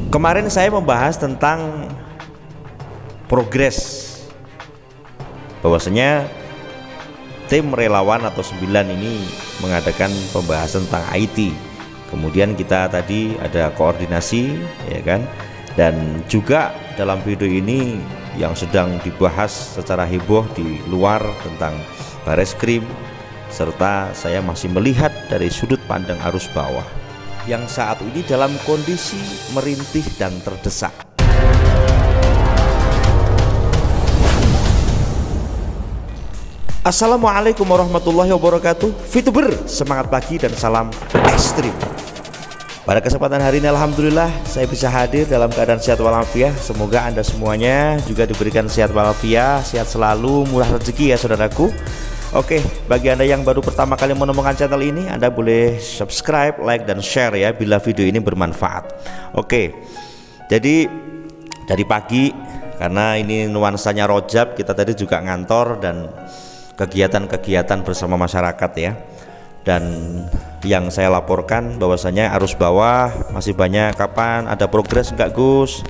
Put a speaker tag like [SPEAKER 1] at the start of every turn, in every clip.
[SPEAKER 1] Kemarin saya membahas tentang progres, bahwasanya tim relawan atau 9 ini mengadakan pembahasan tentang IT. Kemudian kita tadi ada koordinasi, ya kan? Dan juga dalam video ini yang sedang dibahas secara heboh di luar tentang Bareskrim, serta saya masih melihat dari sudut pandang arus bawah yang saat ini dalam kondisi merintih dan terdesak. Assalamualaikum warahmatullahi wabarakatuh. VTuber, semangat pagi dan salam ekstrim. Pada kesempatan hari ini alhamdulillah saya bisa hadir dalam keadaan sehat walafiat. Semoga Anda semuanya juga diberikan sehat walafiat, sehat selalu, murah rezeki ya saudaraku. Oke, bagi Anda yang baru pertama kali menemukan channel ini, Anda boleh subscribe, like, dan share ya bila video ini bermanfaat. Oke, jadi dari pagi, karena ini nuansanya Rojab, kita tadi juga ngantor dan kegiatan-kegiatan bersama masyarakat ya. Dan yang saya laporkan bahwasanya arus bawah masih banyak. Kapan ada progres enggak Gus?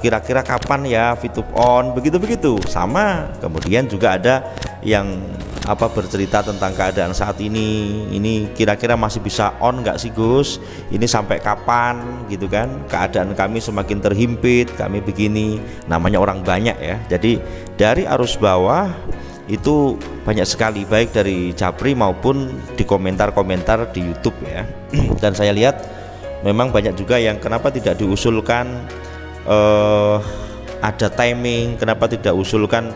[SPEAKER 1] Kira-kira kapan ya VTube on, begitu-begitu sama. Kemudian juga ada yang bercerita tentang keadaan saat ini kira-kira masih bisa on nggak sih Gus, ini sampai kapan gitu kan, keadaan kami semakin terhimpit, kami begini, namanya orang banyak ya. Jadi dari arus bawah itu banyak sekali, baik dari Japri maupun di komentar-komentar di YouTube ya. Dan saya lihat memang banyak juga yang kenapa tidak diusulkan ada timing, kenapa tidak usulkan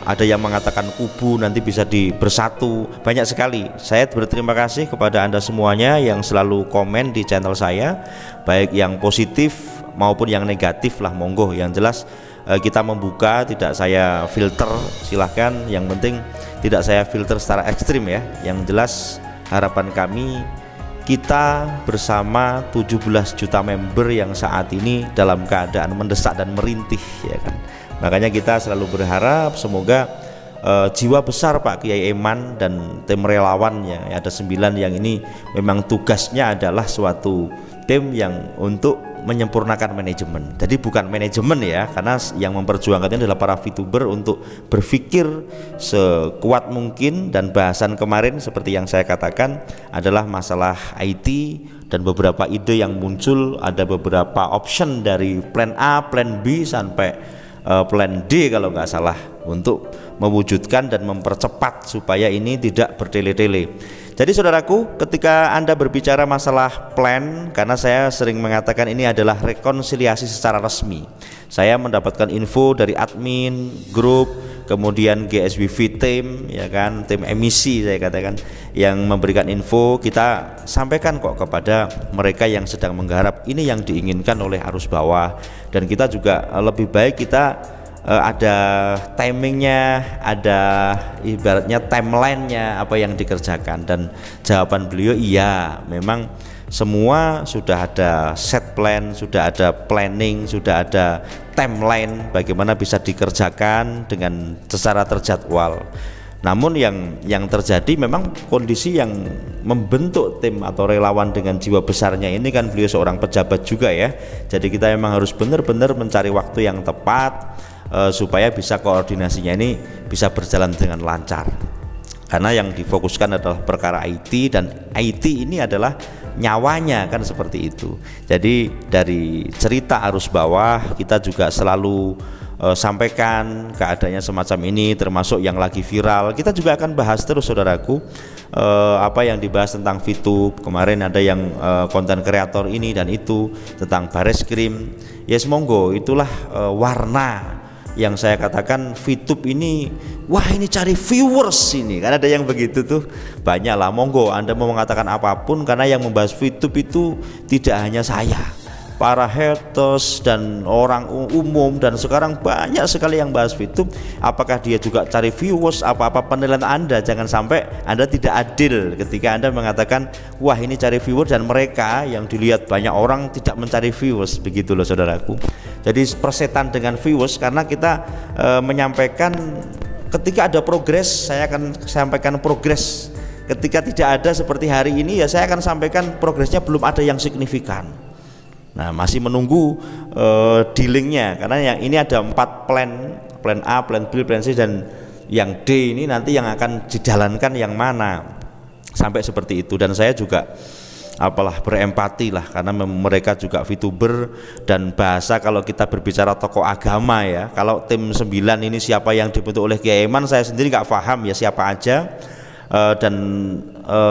[SPEAKER 1] ada yang mengatakan kubu nanti bisa bersatu. Banyak sekali. Saya berterima kasih kepada Anda semuanya yang selalu komen di channel saya, baik yang positif maupun yang negatif lah, monggo. Yang jelas kita membuka, tidak saya filter, silahkan. Yang penting tidak saya filter secara ekstrim ya. Yang jelas harapan kami, kita bersama 17 juta member yang saat ini dalam keadaan mendesak dan merintih ya kan. Makanya kita selalu berharap semoga jiwa besar Pak Kiai Eman dan tim relawannya ya, ada 9 yang ini memang tugasnya adalah suatu tim yang untuk menyempurnakan manajemen. Jadi bukan manajemen ya, karena yang memperjuangkan ini adalah para VTuber untuk berpikir sekuat mungkin. Dan bahasan kemarin seperti yang saya katakan adalah masalah IT dan beberapa ide yang muncul, ada beberapa option dari plan A, plan B sampai plan D kalau nggak salah, untuk mewujudkan dan mempercepat supaya ini tidak bertele-tele. Jadi saudaraku, ketika Anda berbicara masalah plan, karena saya sering mengatakan ini adalah rekonsiliasi secara resmi. Saya mendapatkan info dari admin grup, kemudian GSBV tim ya kan, tim emisi saya katakan, yang memberikan info, kita sampaikan kok kepada mereka yang sedang menggarap ini yang diinginkan oleh arus bawah. Dan kita juga lebih baik kita ada timingnya, ada ibaratnya timelinenya apa yang dikerjakan. Dan jawaban beliau iya, memang semua sudah ada set plan, sudah ada planning, sudah ada timeline bagaimana bisa dikerjakan dengan secara terjadwal. Namun yang terjadi memang kondisi yang membentuk tim atau relawan dengan jiwa besarnya ini kan beliau seorang pejabat juga ya. Jadi kita memang harus benar-benar mencari waktu yang tepat supaya bisa koordinasinya ini bisa berjalan dengan lancar. Karena yang difokuskan adalah perkara IT, dan IT ini adalah nyawanya kan, seperti itu. Jadi dari cerita arus bawah kita juga selalu sampaikan keadaannya semacam ini, termasuk yang lagi viral. Kita juga akan bahas terus saudaraku, apa yang dibahas tentang VTube. Kemarin ada yang konten kreator ini dan itu tentang Bareskrim. Yes, monggo, itulah warna yang saya katakan VTube ini, wah ini cari viewers ini, kan ada yang begitu tuh, banyak lah. Monggo Anda mau mengatakan apapun, karena yang membahas VTube itu tidak hanya saya, para haters dan orang umum, dan sekarang banyak sekali yang bahas VTube. Apakah dia juga cari viewers? Apa penilaian Anda? Jangan sampai Anda tidak adil ketika Anda mengatakan wah ini cari viewers, dan mereka yang dilihat banyak orang tidak mencari viewers, begitu loh saudaraku. Jadi persetan dengan viewers, karena kita menyampaikan ketika ada progres, saya akan sampaikan progres. Ketika tidak ada seperti hari ini ya saya akan sampaikan progresnya belum ada yang signifikan. Nah, masih menunggu dealingnya, karena yang ini ada 4 plan A, plan B, plan C, dan yang D ini nanti yang akan dijalankan yang mana, sampai seperti itu. Dan saya juga berempati lah, karena mereka juga VTuber, dan bahasa kalau kita berbicara tokoh agama ya, kalau tim 9 ini siapa yang dibentuk oleh Kiai Eman, saya sendiri nggak paham ya siapa aja. Dan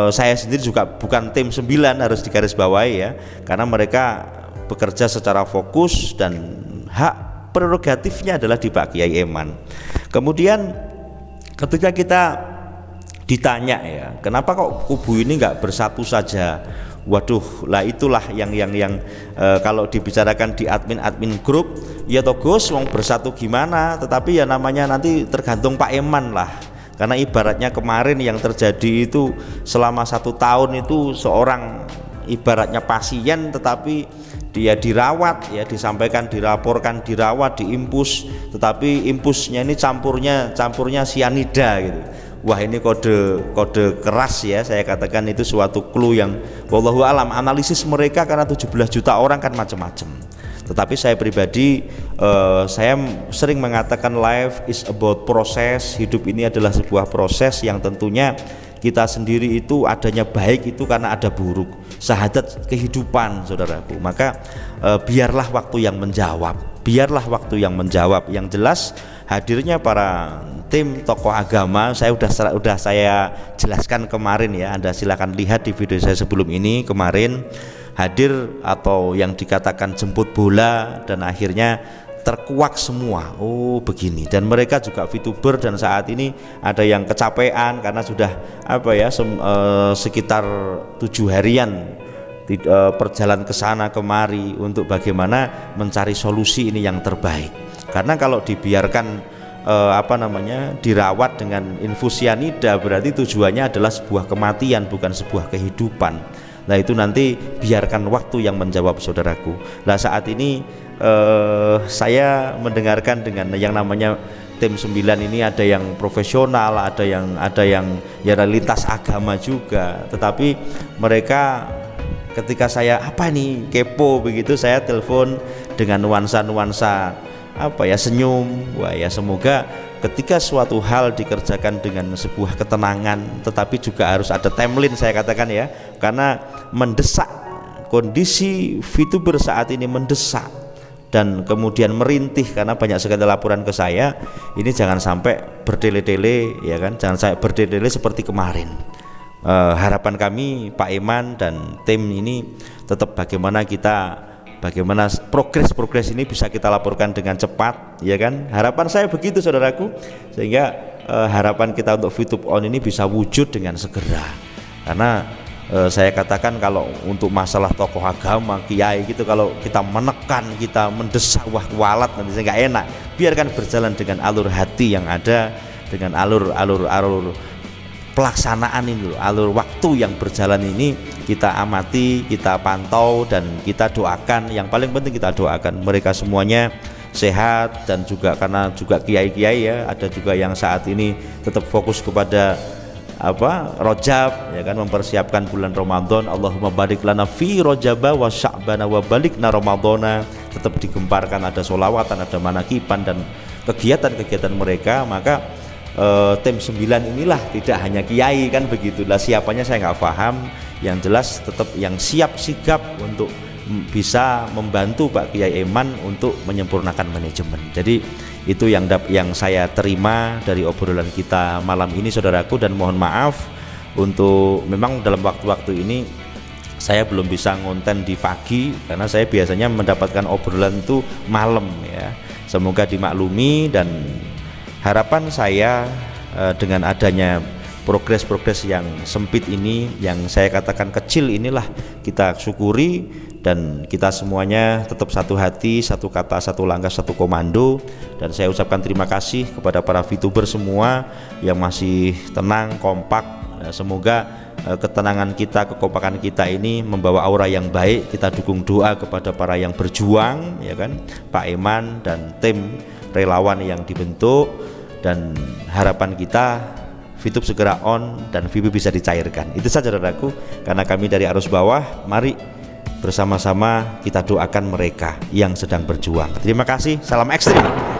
[SPEAKER 1] saya sendiri juga bukan tim 9, harus digarisbawahi ya, karena mereka bekerja secara fokus dan hak prerogatifnya adalah di Pak Kiai Eman. Kemudian ketika kita ditanya ya, kenapa kok kubu ini nggak bersatu saja? Waduh, lah itulah yang kalau dibicarakan di admin grup, ya toh Gus, wong bersatu gimana? Tetapi ya namanya nanti tergantung Pak Eman lah. Karena ibaratnya kemarin yang terjadi itu selama 1 tahun itu seorang ibaratnya pasien, tetapi dia dirawat ya, disampaikan, dilaporkan, dirawat, diimpus, tetapi impusnya ini campurnya sianida gitu. Wah, ini kode keras ya, saya katakan itu suatu clue yang wallahu alam, analisis mereka karena 17 juta orang kan macam-macam. Tetapi saya pribadi saya sering mengatakan life is about proses. Hidup ini adalah sebuah proses yang tentunya kita sendiri itu adanya baik itu karena ada buruk. Syahadat kehidupan, saudaraku. Maka biarlah waktu yang menjawab. Yang jelas hadirnya para tim tokoh agama, saya udah saya jelaskan kemarin ya. Anda silakan lihat di video saya sebelum ini kemarin, hadir atau yang dikatakan jemput bola dan akhirnya terkuak semua. Oh begini, dan mereka juga VTuber, dan saat ini ada yang kecapean karena sudah sekitar 7 harian perjalanan ke sana kemari untuk bagaimana mencari solusi ini yang terbaik. Karena kalau dibiarkan dirawat dengan infus sianida, berarti tujuannya adalah sebuah kematian, bukan sebuah kehidupan. Nah itu nanti biarkan waktu yang menjawab, saudaraku. Nah saat ini saya mendengarkan dengan yang namanya tim 9 ini, ada yang profesional, ada yang ya lintas agama juga, tetapi mereka ketika saya kepo begitu, saya telepon dengan nuansa senyum. Wah ya, semoga ketika suatu hal dikerjakan dengan sebuah ketenangan, tetapi juga harus ada timeline, saya katakan ya, karena mendesak, kondisi VTuber saat ini mendesak dan kemudian merintih karena banyak sekali laporan ke saya. Ini jangan sampai berdele-dele ya kan, jangan sampai berdele-dele seperti kemarin. Harapan kami Pak Eman dan tim ini tetap bagaimana progres ini bisa kita laporkan dengan cepat ya kan. Harapan saya begitu, saudaraku, sehingga harapan kita untuk VTube On ini bisa wujud dengan segera. Karena saya katakan kalau untuk masalah tokoh agama, kiai gitu, kalau kita menekan, kita mendesak, wah kualat, nanti saya nggak enak. Biarkan berjalan dengan alur hati yang ada, dengan alur pelaksanaan ini loh, alur waktu yang berjalan ini kita amati, kita pantau, dan kita doakan. Yang paling penting kita doakan mereka semuanya sehat, dan juga karena juga kiai-kiai ya, ada juga yang saat ini tetap fokus kepada Rojab ya kan, mempersiapkan bulan Ramadan. Allahumma barik lana fi Rojaba wa Sya'bana wa balikna Ramadana, tetap digemparkan, ada sholawatan, ada manakiban dan kegiatan-kegiatan mereka. Maka tim 9 inilah tidak hanya kiai kan begitulah, siapanya saya nggak paham, yang jelas tetap yang siap sigap untuk bisa membantu Pak Kiai Eman untuk menyempurnakan manajemen. Jadi itu yang saya terima dari obrolan kita malam ini, saudaraku, dan mohon maaf untuk memang dalam waktu-waktu ini saya belum bisa ngonten di pagi karena saya biasanya mendapatkan obrolan itu malam ya. Semoga dimaklumi, dan harapan saya dengan adanya progres-progres yang sempit ini, yang saya katakan kecil inilah kita syukuri, dan kita semuanya tetap satu hati, satu kata, satu langkah, satu komando. Dan saya ucapkan terima kasih kepada para VTuber semua yang masih tenang, kompak. Semoga ketenangan kita, kekompakan kita ini membawa aura yang baik. Kita dukung doa kepada para yang berjuang ya kan, Pak Eman dan tim relawan yang dibentuk, dan harapan kita VTube segera on dan VB bisa dicairkan. Itu saja, saudaraku, karena kami dari arus bawah, mari bersama-sama kita doakan mereka yang sedang berjuang. Terima kasih, salam ekstrim.